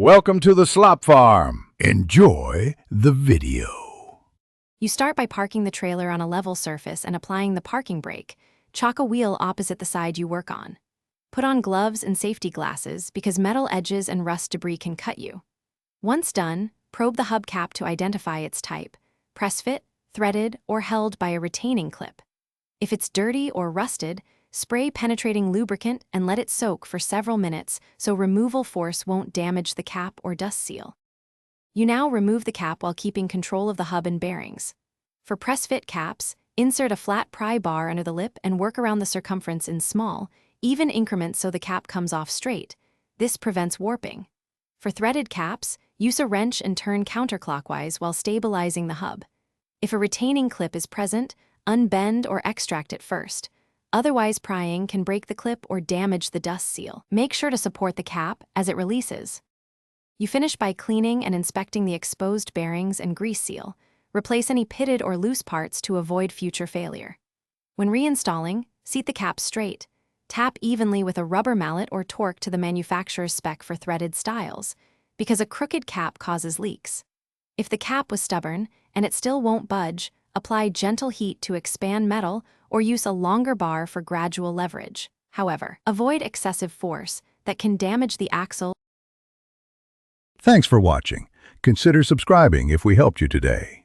Welcome to the slop farm. Enjoy the video. You start by parking the trailer on a level surface and applying the parking brake. Chalk a wheel opposite the side you work on. Put on gloves and safety glasses because metal edges and rust debris can cut you. Once done, probe the hubcap to identify its type. Press fit, threaded, or held by a retaining clip. If it's dirty or rusted, spray penetrating lubricant and let it soak for several minutes so removal force won't damage the cap or dust seal. You now remove the cap while keeping control of the hub and bearings. For press-fit caps, insert a flat pry bar under the lip and work around the circumference in small, even increments so the cap comes off straight. This prevents warping. For threaded caps, use a wrench and turn counterclockwise while stabilizing the hub. If a retaining clip is present, unbend or extract it first. Otherwise, prying can break the clip or damage the dust seal. Make sure to support the cap as it releases. You finish by cleaning and inspecting the exposed bearings and grease seal. Replace any pitted or loose parts to avoid future failure. When reinstalling, seat the cap straight. Tap evenly with a rubber mallet or torque to the manufacturer's spec for threaded styles, because a crooked cap causes leaks. If the cap was stubborn and it still won't budge, apply gentle heat to expand metal or use a longer bar for gradual leverage. However, avoid excessive force that can damage the axle. Thanks for watching. Consider subscribing if we helped you today.